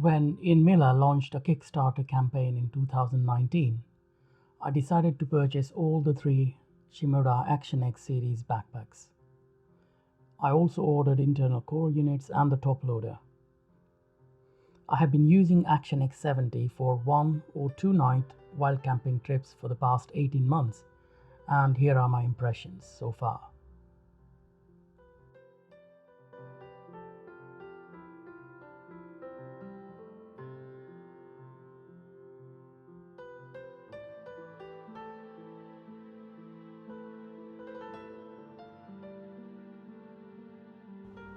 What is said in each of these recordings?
When Inmila launched a Kickstarter campaign in 2019, I decided to purchase all the 3 Shimoda Action X series backpacks. I also ordered internal core units and the top loader. I have been using Action X70 for 1 or 2 night wild camping trips for the past 18 months, and here are my impressions so far.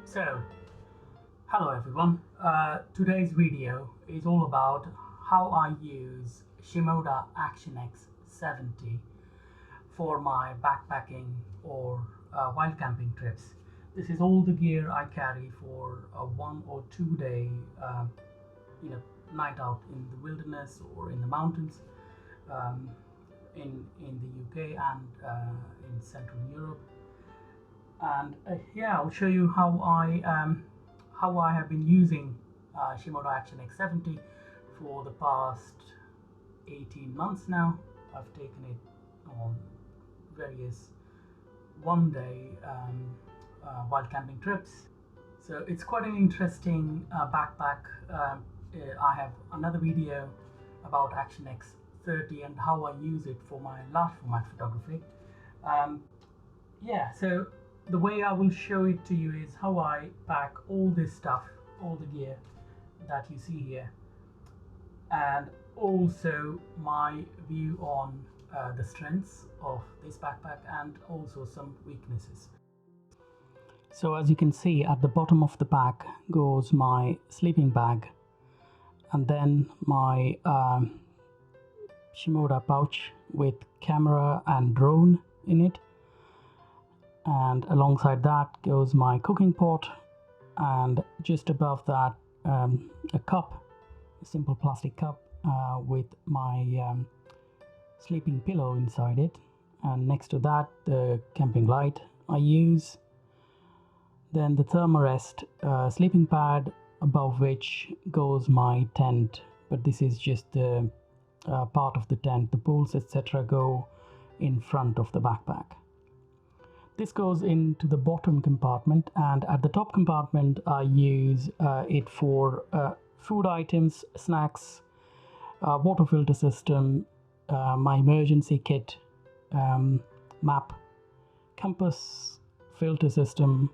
So, hello everyone. Today's video is all about how I use Shimoda Action X70 for my backpacking or wild camping trips. This is all the gear I carry for a 1 or 2 day night out in the wilderness or in the mountains in the UK and in Central Europe. And yeah, I'll show you how I have been using Shimoda Action X70 for the past 18 months now. I've taken it on various one-day wild camping trips, so it's quite an interesting backpack. I have another video about Action X30 and how I use it for my large format photography. Yeah, so the way I will show it to you is how I pack all this stuff, all the gear that you see here, and also my view on the strengths of this backpack and also some weaknesses. So as you can see, at the bottom of the pack goes my sleeping bag, and then my Shimoda pouch with camera and drone in it. And alongside that goes my cooking pot, and just above that a cup, a simple plastic cup with my sleeping pillow inside it, and next to that the camping light I use, then the thermarest sleeping pad, above which goes my tent, but this is just the part of the tent. The poles etc. go in front of the backpack. This goes into the bottom compartment, and at the top compartment I use it for food items, snacks, water filter system, my emergency kit, map, compass, filter system,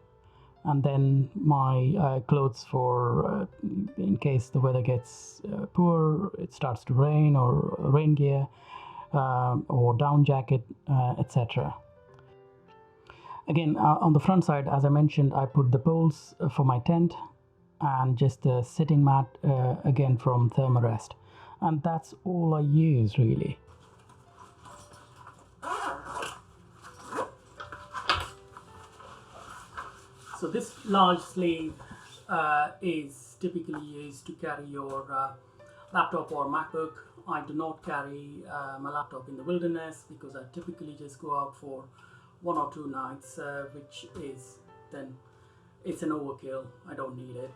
and then my clothes for in case the weather gets poor, it starts to rain, or rain gear, or down jacket, etc. Again, on the front side, as I mentioned, I put the poles for my tent and just the sitting mat again from thermarest, and that's all I use really. So this large sleeve is typically used to carry your laptop or MacBook. I do not carry my laptop in the wilderness because I typically just go out for 1 or 2 nights, which is then it's an overkill. I don't need it.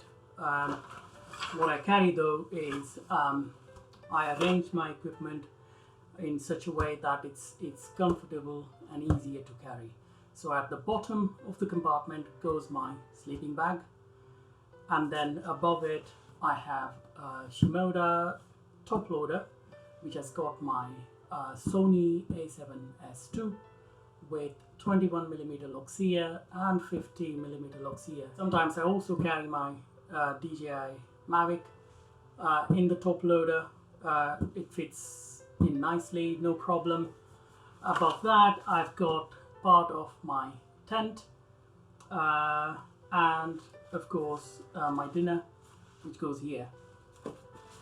What I carry though is I arrange my equipment in such a way that it's comfortable and easier to carry. So at the bottom of the compartment goes my sleeping bag, and then above it I have a Shimoda top loader, which has got my Sony A7S II with 21mm Luxia and 50mm Luxia. Sometimes I also carry my DJI Mavic in the top loader. It fits in nicely, no problem. Above that I've got part of my tent and of course my dinner, which goes here.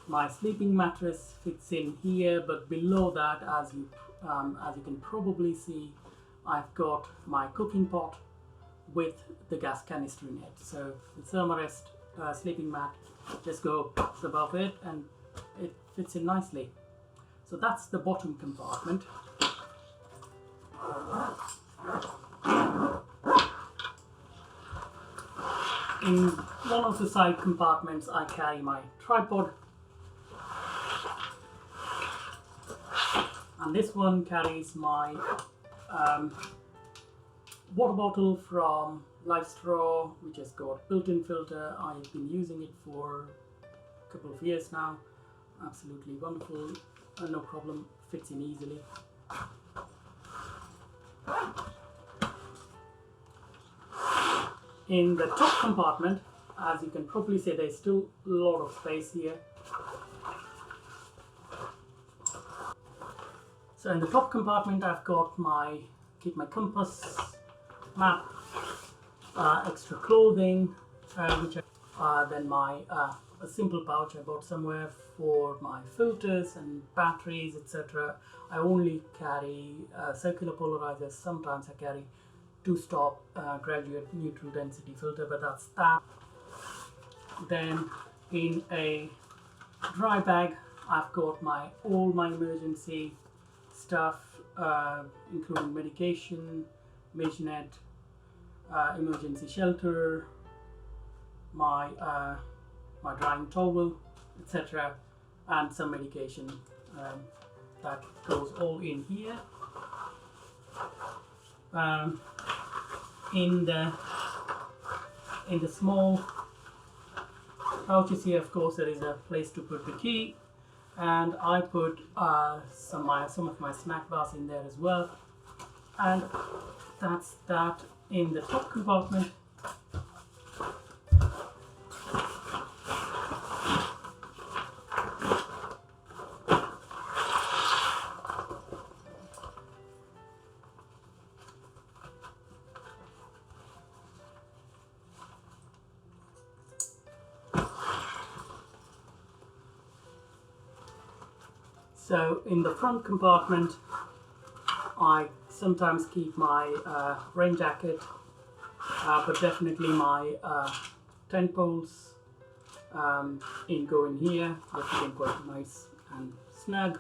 My sleeping mattress fits in here, but below that, as you can probably see, I've got my cooking pot with the gas canister in it. So the thermarest sleeping mat just goes above it and it fits in nicely. So that's the bottom compartment. In one of the side compartments I carry my tripod, and this one carries my water bottle from Livesey, which has got built-in filter. I've been using it for a couple of years now. Absolutely wonderful, no problem, fits in easily. In the top compartment, as you can probably see, there's still a lot of space here. So in the top compartment, I've got keep my compass, map, extra clothing, then my a simple pouch I bought somewhere for my filters and batteries, etc. I only carry circular polarizers. Sometimes I carry two-stop graduate neutral density filter, but that's that. Then in a dry bag, I've got all my emergency stuff, including medication, mesh net, emergency shelter, my drying towel, etc., and some medication. That goes all in here. In the small pouches here, of course, there is a place to put the key, and I put some of my snack bars in there as well. And that's that. In the top compartment, so in the front compartment, I sometimes keep my rain jacket, but definitely my tent poles go in here. They're fitting quite nice and snug.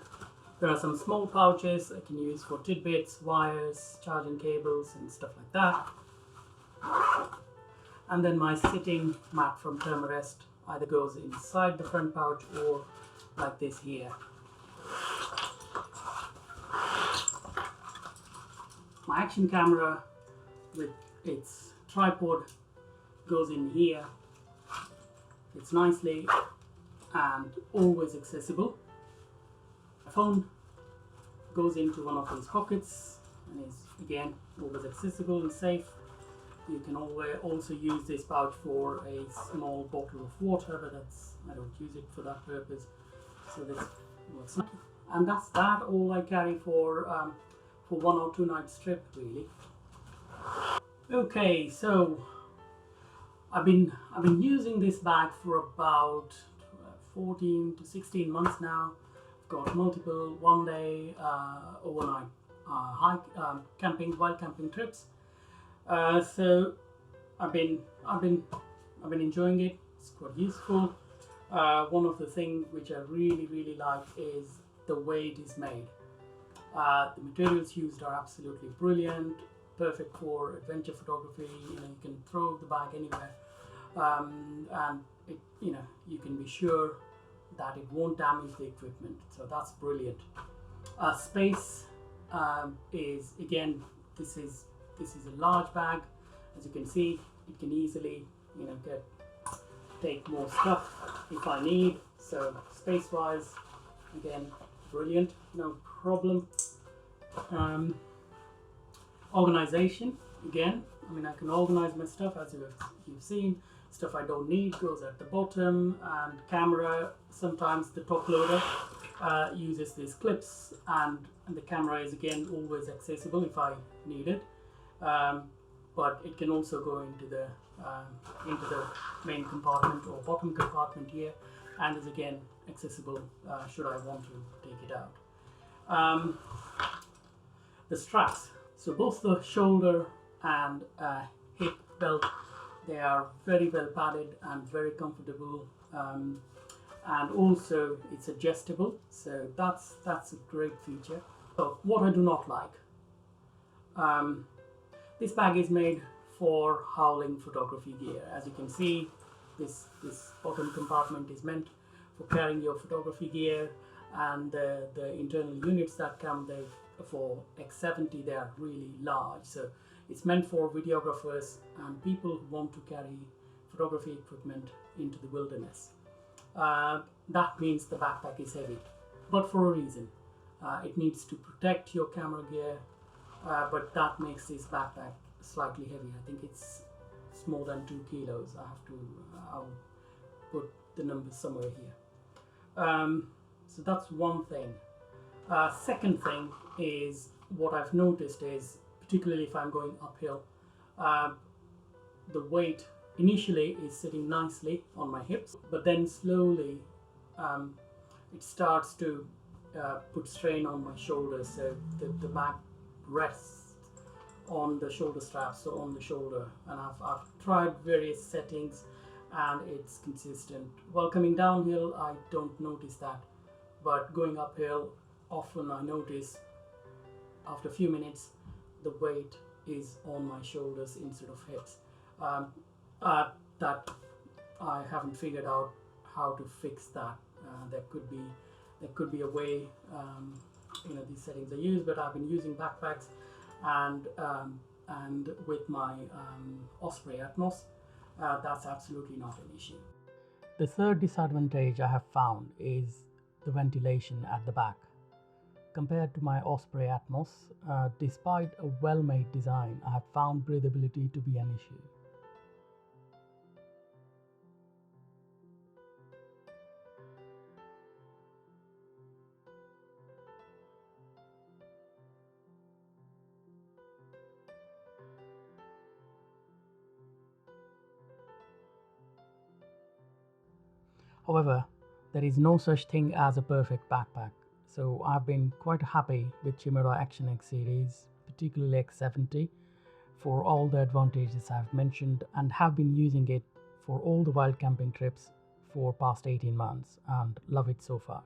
There are some small pouches I can use for tidbits, wires, charging cables and stuff like that. And then my sitting mat from Thermarest either goes inside the front pouch or like this here. My action camera with its tripod goes in here. It's nicely and always accessible. My phone goes into one of these pockets and is again always accessible and safe. You can also use this pouch for a small bottle of water, but I don't use it for that purpose. So this works. And that's that. All I carry for 1 or 2 nights trip, really. Okay, so I've been using this bag for about 14 to 16 months now. I've got multiple one-day, overnight wild camping trips. So I've been enjoying it. It's quite useful. One of the things which I really like is the way it is made. The materials used are absolutely brilliant, perfect for adventure photography. You can throw the bag anywhere, and you can be sure that it won't damage the equipment. So that's brilliant. Space is, again, this is a large bag. As you can see, it can easily take more stuff if I need. So space wise, again, brilliant, no problem. Organization, again, I can organize my stuff as you've seen. Stuff I don't need goes at the bottom, and camera, sometimes the top loader uses these clips, and the camera is again always accessible if I need it, but it can also go into the main compartment or bottom compartment here, and is again accessible should I want to take it out. The straps, so both the shoulder and hip belt, they are very well padded and very comfortable, and also it's adjustable, so that's a great feature. So what I do not like, this bag is made for howling photography gear. As you can see, this bottom compartment is meant for carrying your photography gear, and the internal units that come there for X70, they are really large, so it's meant for videographers and people who want to carry photography equipment into the wilderness. That means the backpack is heavy, but for a reason. It needs to protect your camera gear, but that makes this backpack slightly heavy. I think it's more than 2 kilos. I'll put the numbers somewhere here. So that's one thing. Second thing is, what I've noticed is, particularly if I'm going uphill, the weight initially is sitting nicely on my hips, but then slowly it starts to put strain on my shoulders. So the bag rests on the shoulder straps, so on the shoulder, and I've tried various settings and it's consistent. While coming downhill I don't notice that, but going uphill often I notice after a few minutes the weight is on my shoulders instead of hips. That I haven't figured out how to fix that. There could be a way. These settings are used, but I've been using backpacks and with my Osprey Atmos, that's absolutely not an issue. The third disadvantage I have found is the ventilation at the back. Compared to my Osprey Atmos, despite a well-made design, I have found breathability to be an issue. However, there is no such thing as a perfect backpack, so I've been quite happy with Shimoda Action X series, particularly X70, for all the advantages I've mentioned, and have been using it for all the wild camping trips for past 18 months and love it so far.